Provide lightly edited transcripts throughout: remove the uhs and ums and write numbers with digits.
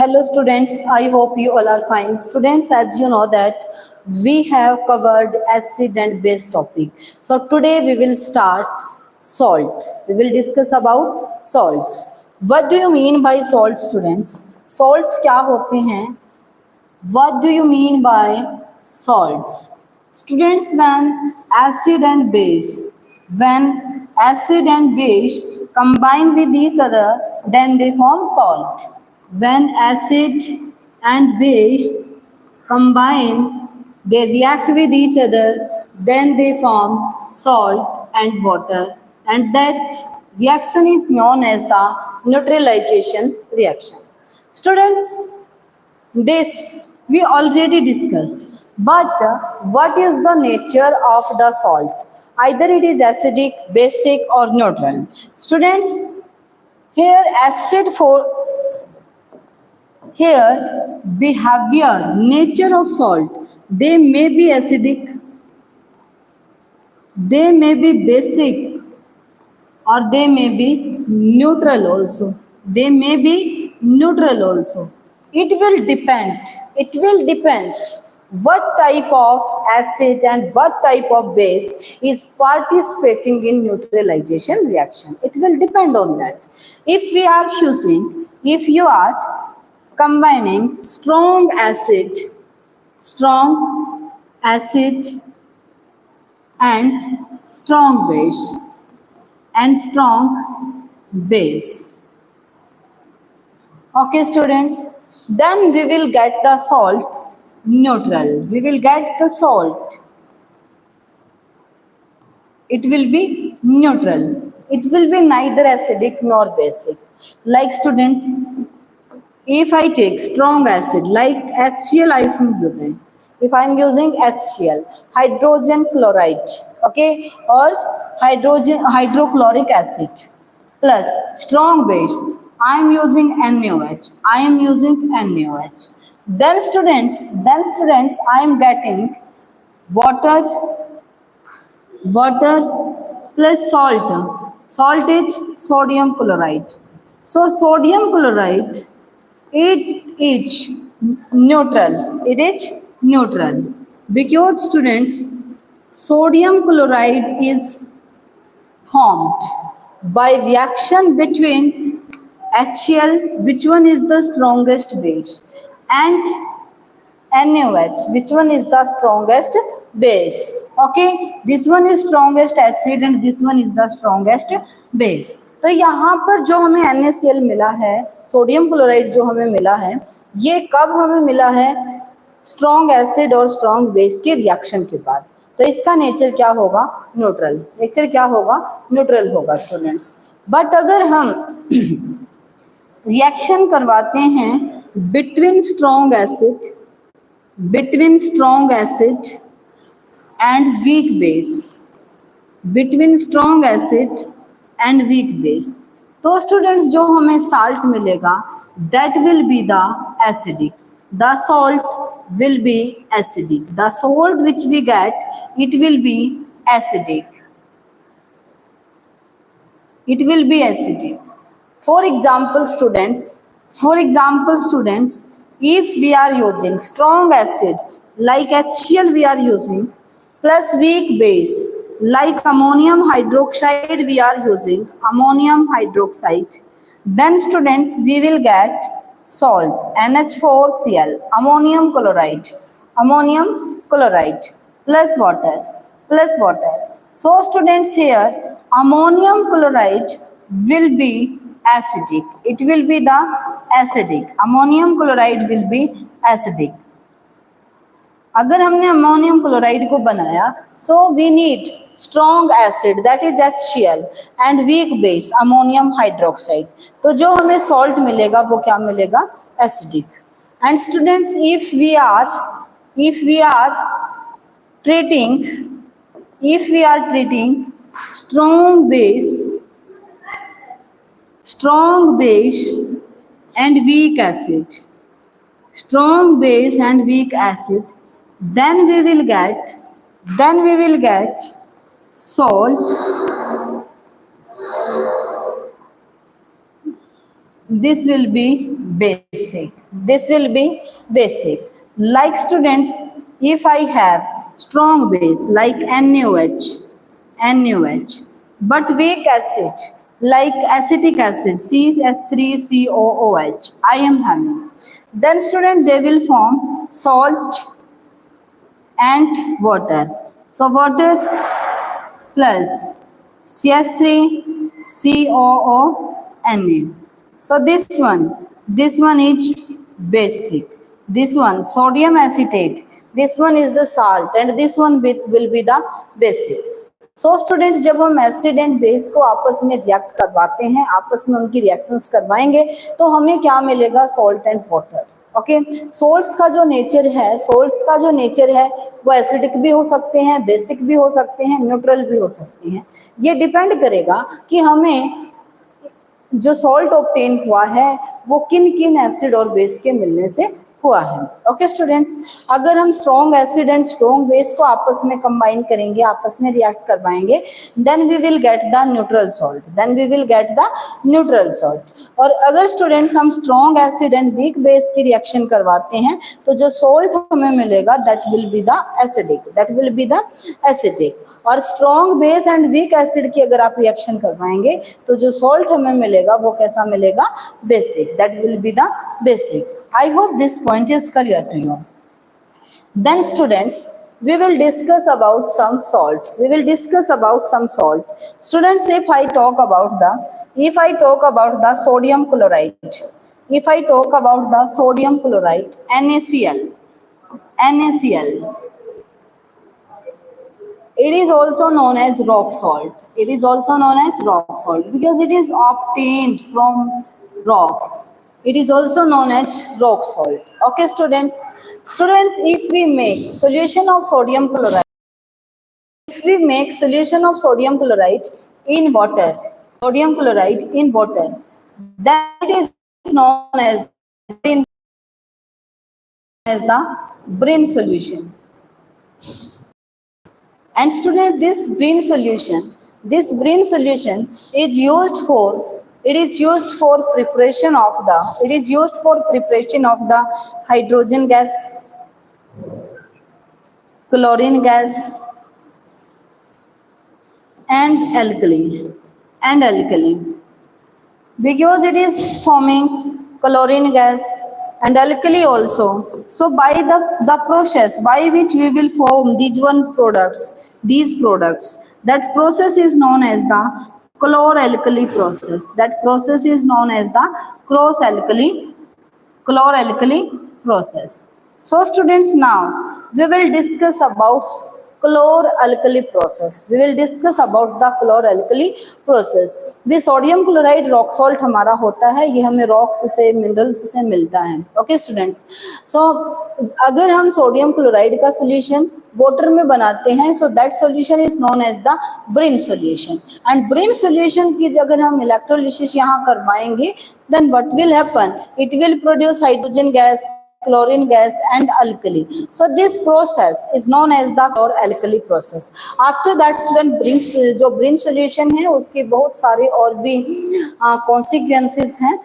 Hello students, I hope you all are fine. Students, as you know that we have covered acid and base topic. So today we will start salt. We will discuss about salts. What do you mean by salt, students? Salts क्या होते हैं? What do you mean by salts? Students, when acid and base combine with each other, then they form salt. When acid and base combine, they react with each other, then they form salt and water, and that reaction is known as the neutralization reaction. Students, this we already discussed. But what is the nature of the salt? Either it is acidic, basic, or neutral. Students, here behavior, nature of salt. They may be acidic, they may be basic, or they may be neutral also. They may be neutral also. It will depend. It will depend what type of acid and what type of base is participating in neutralization reaction. It will depend on that. If you are combining strong acid and strong base. Okay, students, then we will get the salt neutral. We will get the salt. It will be neutral. It will be neither acidic nor basic. Like students, if I take strong acid like HCl I am using, if I am using HCl, hydrogen chloride, okay, or hydrochloric acid plus strong base, I am using NaOH. Then students, I am getting water plus salt. Salt is sodium chloride. So sodium chloride, it is neutral. It is neutral because students, sodium chloride is formed by reaction between HCl, which one is the strongest base, and NaOH, which one is the strongest base. Okay, this one is strongest acid and this one is the strongest base. तो यहाँ पर जो हमें NaCl मिला है, sodium chloride जो हमें मिला है, ये कब हमें मिला है? स्ट्रॉन्ग एसिड और स्ट्रॉन्ग बेस के रिएक्शन के बाद. तो इसका नेचर क्या होगा? न्यूट्रल. नेचर क्या होगा? न्यूट्रल होगा स्टूडेंट्स. बट अगर हम रिएक्शन करवाते हैं between strong acid and weak base, तो स्टूडेंट्स जो हमें साल्ट मिलेगा that will be the acidic. The salt will be acidic. The salt which we get, it will be acidic. For example, students, if we are using strong acid like HCl we are using plus weak base like ammonium hydroxide we are using, then students we will get salt NH4Cl, ammonium chloride plus water. So students, here ammonium chloride will be acidic. It will be the acidic. Ammonium chloride will be acidic. अगर हमने ammonium chloride को बनाया, so we need strong acid that is HCl and weak base ammonium hydroxide. तो जो हमें salt मिलेगा वो क्या मिलेगा? Acidic. And students, if we are treating strong base and weak acid, then we will get salt. This will be basic. This will be basic. Like students, if I have strong base like NaOH, but weak acid like acetic acid CH3COOH I am having, then student they will form salt and water. So water plus CH3COO Na. So this one is basic. This one sodium acetate. This one is the salt and this one will be the basic. So students जब हम acid and base को आपस में react करवाते हैं, आपस में उनकी रिएक्शंस करवाएंगे तो हमें क्या मिलेगा? Salt and water. Okay, salts का जो नेचर है वो एसिडिक भी हो सकते हैं, बेसिक भी हो सकते हैं, न्यूट्रल भी हो सकते हैं. ये डिपेंड करेगा कि हमें जो सॉल्ट ऑब्टेन हुआ है वो किन किन एसिड और बेस के मिलने से हुआ है. ओके स्टूडेंट्स, अगर हम strong acid and strong base को आपस में कंबाइन करेंगे, आपस में रिएक्ट करवाएंगे, then we will get the neutral salt. और अगर स्टूडेंट्स हम strong acid and weak base की रिएक्शन करवाते हैं तो जो सॉल्ट हमें मिलेगा that will be the acidic. और strong base and weak acid की अगर आप रिएक्शन करवाएंगे तो जो सॉल्ट हमें मिलेगा वो कैसा मिलेगा? Basic. That will be the basic. I hope this point is clear to you. Then students, we will discuss about some salts. Students, if I talk about the sodium chloride, NaCl, it is also known as rock salt. Because it is obtained from rocks. It is also known as rock salt. Okay students, if we make solution of sodium chloride in water, then it is known as the Brin solution. And student, this Brin solution is used for preparation of the hydrogen gas, chlorine gas and alkali, because it is forming chlorine gas and alkali also. So by the process by which we will form these products, that process is known as the Chlor Alkali process. Chlor Alkali process. So students, now we will discuss about Chlor Alkali process. भी sodium chloride rock salt हमारा होता है, ये हमें rocks से, minerals से मिलता है. ओके स्टूडेंट्स, सो अगर हम सोडियम क्लोराइड का सोल्यूशन वाटर में बनाते हैं, so that solution is known as the brine solution. And brine solution की अगर हम इलेक्ट्रोलिसिस यहाँ करवाएंगे, then what will happen? It will produce hydrogen gas, chlorine gas and alkali. So this process is known as the Chlor Alkali process. After that student, जो Brin solution है उसके बहुत सारे और भी consequences हैं,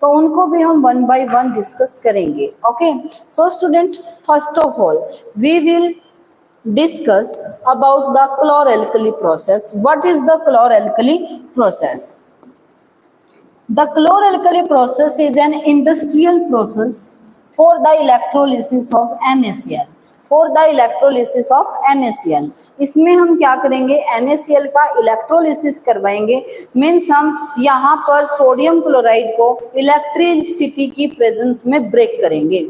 तो उनको भी हम one by one डिस्कस करेंगे. Okay, so student, first of all we will discuss about the Chlor Alkali process. What is the Chlor Alkali process? The Chlor Alkali process is an industrial process for the electrolysis of NaCl. इसमें हम क्या करेंगे? NaCl का electrolysis करवाएंगे. Means हम यहाँ पर sodium chloride को इलेक्ट्रिसिटी की प्रेजेंस में ब्रेक करेंगे.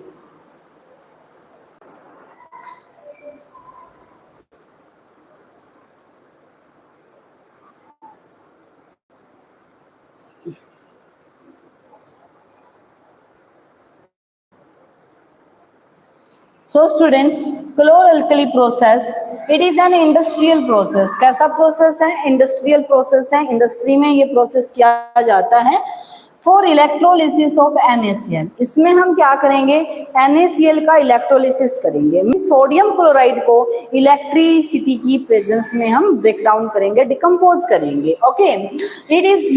So students, Chlor Alkali process, it is an industrial process. कैसा प्रोसेस है? इंडस्ट्रियल प्रोसेस है. इंडस्ट्री में ये प्रोसेस किया जाता है. फॉर इलेक्ट्रोलिसिस ऑफ NaCl, इसमें हम क्या करेंगे, NaCl का इलेक्ट्रोलिसिस करेंगे, मीन सोडियम क्लोराइड को इलेक्ट्रिसिटी की प्रेजेंस में हम ब्रेक डाउन करेंगे, डिकम्पोज करेंगे. Okay, it is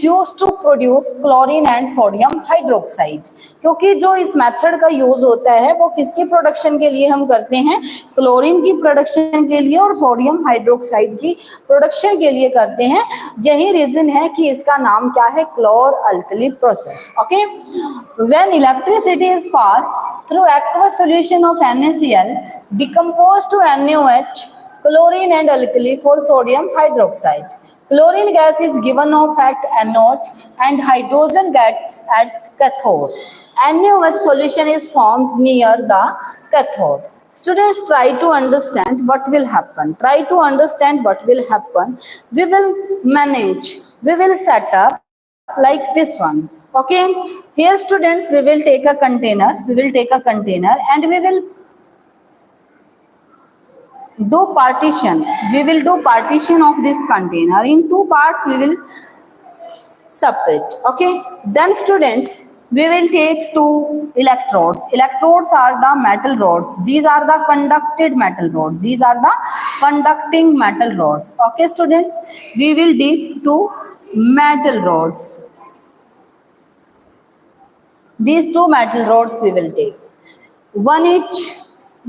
use to produce chlorine and sodium hydroxide. क्योंकि जो इस मेथड का यूज होता है वो किसकी प्रोडक्शन के लिए हम करते हैं, क्लोरीन की प्रोडक्शन के लिए और सोडियम हाइड्रोक्साइड की प्रोडक्शन के लिए करते हैं. यही रीजन है कि इसका नाम क्या है, क्लोर alkali process. Okay, when electricity is passed through aqueous solution of NaCl decomposed to NaOH, chlorine and alkali for sodium hydroxide. Chlorine gas is given off at anode and hydrogen gas at cathode. NaOH solution is formed near the cathode. Students, try to understand what will happen. Try to understand what will happen. We will manage. We will set up like this one. Okay. Here, students, we will take a container. We will take a container and we will do partition. We will do partition of this container in two parts. We will separate. Okay, then students, we will take two electrodes. Electrodes are the metal rods. These are the conducted metal rods. These are the conducting metal rods. Okay, students, we will take two metal rods. These two metal rods we will take. One each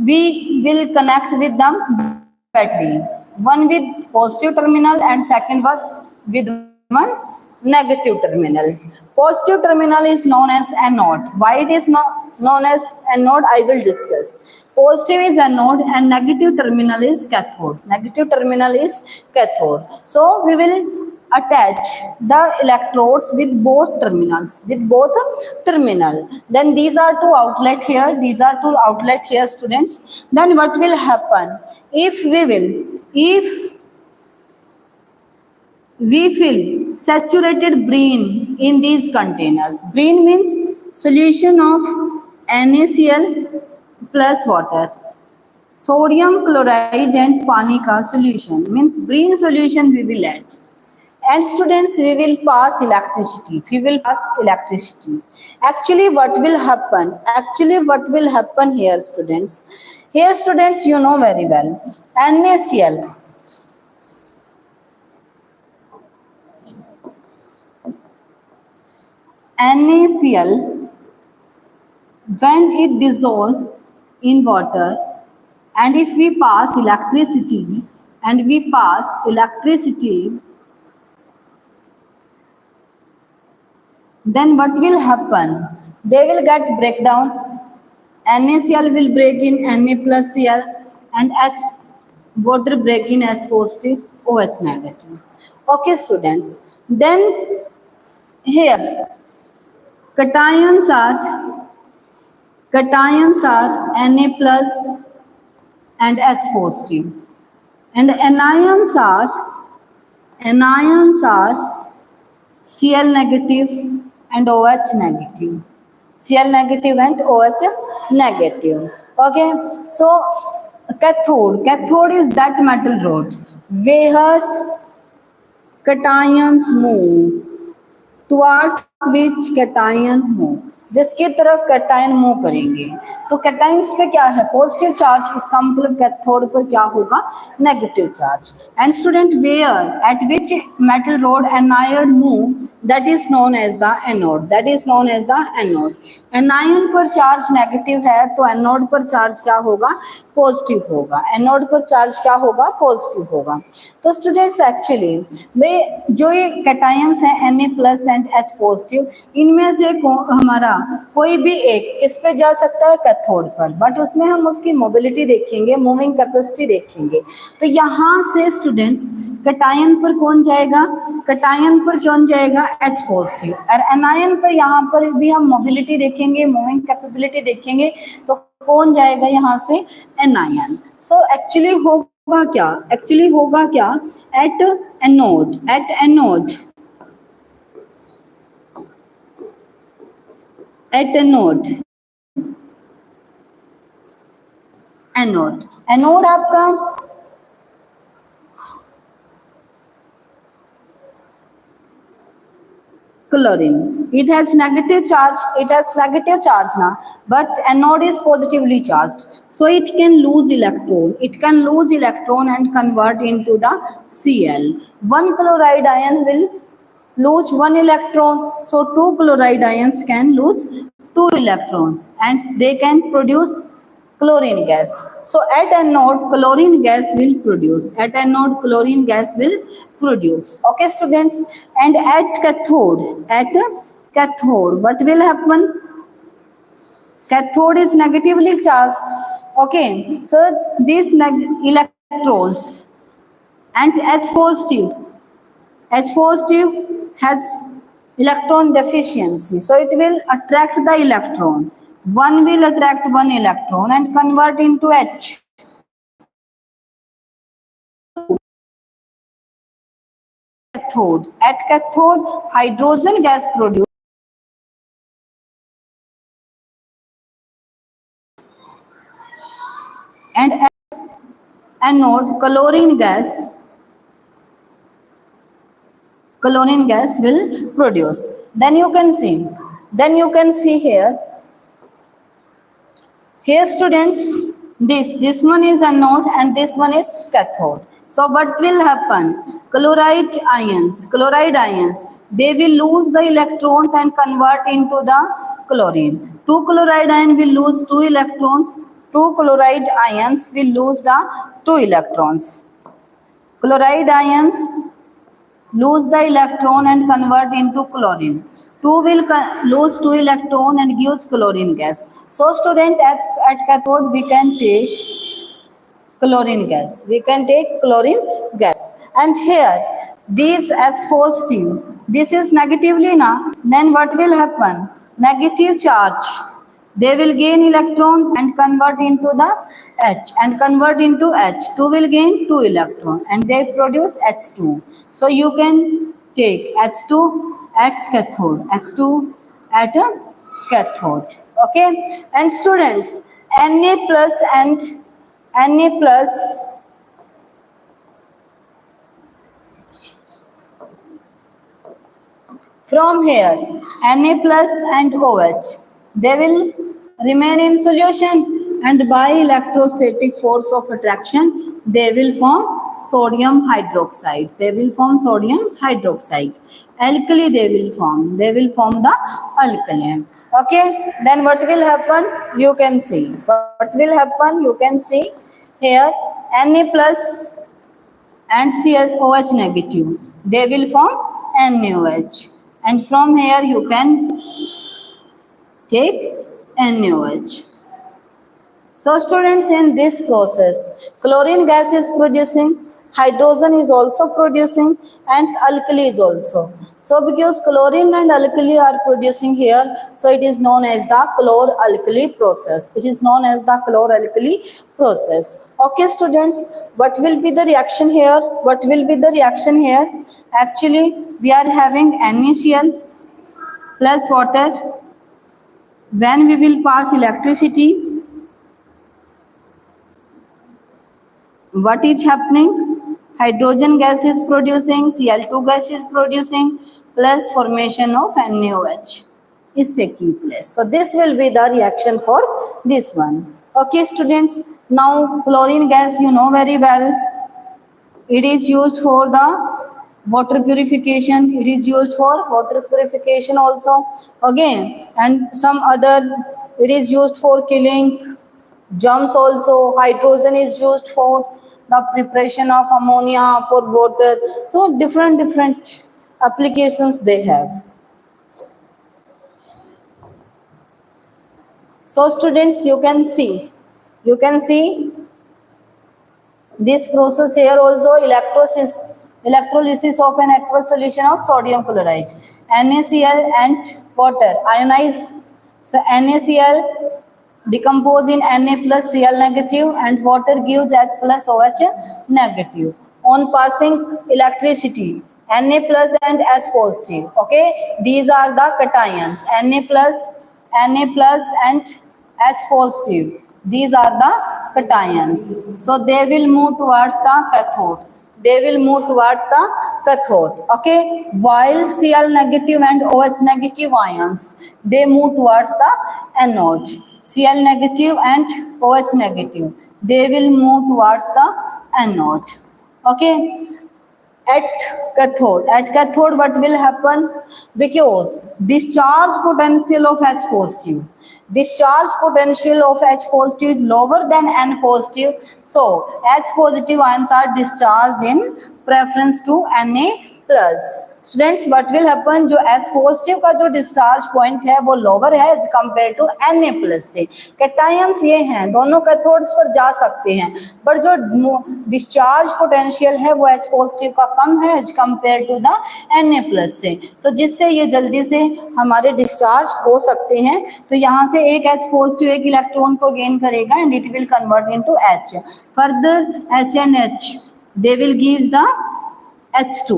we will connect with the battery. One with positive terminal and second one with one negative terminal. Positive terminal is known as anode. Why it is not known as anode, I will discuss. Positive is anode and negative terminal is cathode. Negative terminal is cathode. So we will attach the electrodes with both terminals, then these are two outlet here, these are two outlet here, students. Then what will happen, if we fill saturated brine in these containers. Brine means solution of NaCl plus water, sodium chloride and pani ka solution, means brine solution we will add. And students, we will pass electricity. Actually what will happen here, students, you know very well, NaCl when it dissolves in water and if we pass electricity then what will happen? They will get breakdown. NaCl will break in Na plus Cl and H water break in H positive, OH negative. Okay, students. Then here cations are Na plus and H positive, and anions are Cl negative and OH negative. Cl negative and OH negative. Okay, so cathode is that metal rod where cations move, towards which cation move, जिसकी तरफ cation move करेंगे. तो cations पे क्या है, positive charge, इसका मतलब cathode पर क्या होगा, negative charge. And student, where at which metal rod anion move, that is known as the anode. Anion पर चार्ज नेगेटिव है तो एनोड पर चार्ज क्या होगा, पॉजिटिव होगा. तो स्टूडेंट्स, एक्चुअली में जो ये कैटायंस हैं Na plus and H positive, इनमें से हमारा कोई भी एक इस पे जा सकता है कैथोड पर, बट उसमें हम उसकी मोबिलिटी देखेंगे, मूविंग कैपेसिटी देखेंगे. तो यहाँ से स्टूडेंट्स कैटायन पर कौन जाएगा, H पॉजिटिव. और एनायन पर यहाँ पर भी हम मोबिलिटी देखेंगे, मूविंग कैपेबिलिटी देखेंगे, तो कौन जाएगा यहाँ से, एनायन. सो एक्चुअली होगा क्या, एट एनोड आपका chlorine. It has negative charge. It has negative charge now, but anode is positively charged. So it can lose electron. It can lose electron and convert into the Cl. One chloride ion will lose one electron. So two chloride ions can lose two electrons and they can produce chlorine gas. So at anode, chlorine gas will produce. At anode, chlorine gas will produce. Okay, students. And at cathode, what will happen? Cathode is negatively charged. Okay, so these electrons and H positive has electron deficiency. So it will attract the electron. One will attract one electron and convert into H. Cathode. At cathode, hydrogen gas produced. And at anode, chlorine gas will produce. Then you can see here students, this one is anode and this one is cathode. So what will happen? Chloride ions, they will lose the electrons and convert into the chlorine. Two chloride ions will lose two electrons. Two chloride ions will lose the two electrons. Chloride ions lose the electron and convert into chlorine. Two will lose two electron and gives chlorine gas. So student, at cathode we can take chlorine gas. And here these H positive, this is negatively now. Then what will happen? Negative charge. They will gain electron and convert into the H and convert into H. 2 will gain 2 electron and they produce H2. So you can take H2 at cathode. H2 at a cathode. Okay. And students, Na plus from here, Na plus and OH, they will remain in solution and by electrostatic force of attraction, they will form sodium hydroxide. Alkali they will form the alkali. Okay, then what will happen? You can see. Here Na plus and COH negative. They will form NaOH. And from here you can take NaOH. So students, in this process, chlorine gas is producing, hydrogen is also producing, and alkali is also. So because chlorine and alkali are producing here, so it is known as the Chlor Alkali process. Okay students, what will be the reaction here? Actually, we are having NaCl plus water. When we will pass electricity, what is happening? Hydrogen gas is producing, Cl2 gas is producing, plus formation of NaOH is taking place. So this will be the reaction for this one. Okay students, now chlorine gas you know very well. It is used for the water purification. Also. Again, and some other, it is used for killing germs also. Hydrogen is used for the preparation of ammonia, for water. So different applications they have. So students, you can see this process here also, electrolysis of an aqueous solution of sodium chloride. NaCl and water ionize. So NaCl decompose in Na plus Cl negative and water gives H plus OH negative. On passing electricity, Na plus and H positive. Okay, these are the cations. Na plus and H positive. These are the cations. So they will move towards the cathode. they will move towards the cathode. Okay, while Cl negative and OH negative ions, they move towards the anode. Cl negative and OH negative, they will move towards the anode. Okay, at cathode what will happen? Because discharge potential of H positive, discharge potential of H positive is lower than N positive, so H positive ions are discharged in preference to Na plus. Students what will happen, जो H positive का जो discharge point है वो lower है as compare to Na plus से. Cations ये हैं, दोनों कैथोड्स पर जा सकते हैं, पर जो डिस्चार्ज पोटेंशियल है वो H पॉजिटिव का कम है as compare to the Na plus से. सो जिससे ये जल्दी से हमारे डिस्चार्ज हो सकते हैं. तो यहाँ से एक H पॉजिटिव एक इलेक्ट्रॉन को गेन करेगा and it will convert into H. Further H and H they will give the H2.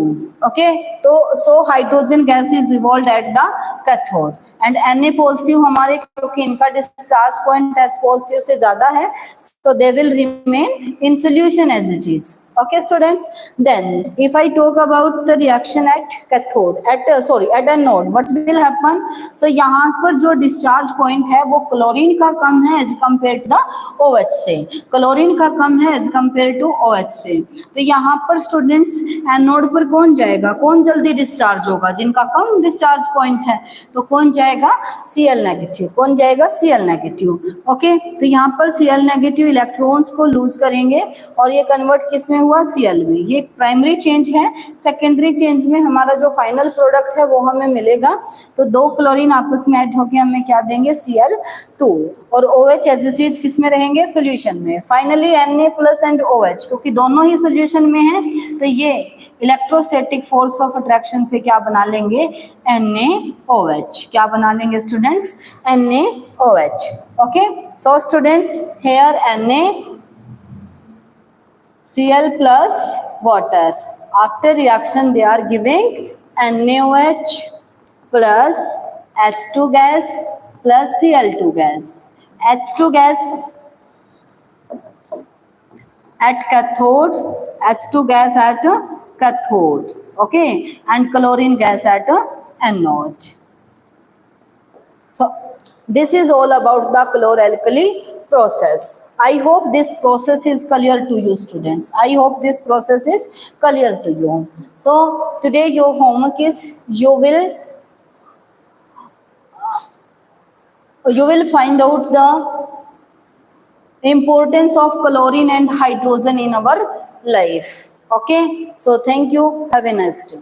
Okay, so hydrogen gas is evolved at the cathode and Na positive हमारे, क्योंकि इनका discharge point H positive से ज्यादा है, so they will remain in solution as it is. Okay students, then if I talk about the reaction at cathode, at anode, what will happen? So यहाँ पर जो discharge point है वो chlorine का कम है as compared to the OH से, chlorine का कम है as compared to OH से. तो यहाँ पर students एनोड पर कौन जाएगा, कौन जल्दी डिस्चार्ज होगा? जिनका कम डिस्चार्ज पॉइंट है, तो कौन जाएगा? Cl negative. कौन जाएगा? Cl negative. ओके, तो यहाँ पर Cl नेगेटिव इलेक्ट्रॉन्स को लूज करेंगे और ये कन्वर्ट किस में हुआ? Cl में. ये प्राइमरी चेंज है. सेकेंडरी चेंज में हमारा जो फाइनल प्रोडक्ट है वो हमें मिलेगा. तो दो क्लोरीन आपस में ऐड होकर हमें क्या देंगे? Cl2. और OH एज इट इज किस में रहेंगे? सोल्यूशन में. Finally Na plus and OH, क्योंकि दोनों ही सोल्यूशन में है, तो ये इलेक्ट्रोस्टैटिक फोर्स ऑफ अट्रैक्शन से क्या बना लेंगे? NaOH. क्या बना लेंगे students? NaOH. Okay, so students hair NaCl plus water. After reaction they are giving NaOH plus H2 gas plus Cl2 gas. H2 gas at cathode, H2 gas at cathode, okay, and chlorine gas at anode. So this is all about the Chlor Alkali process. I hope this process is clear to you students. I hope this process is clear to you. So today your homework is you will find out the importance of chlorine and hydrogen in our life. Okay, so thank you. Have a nice day.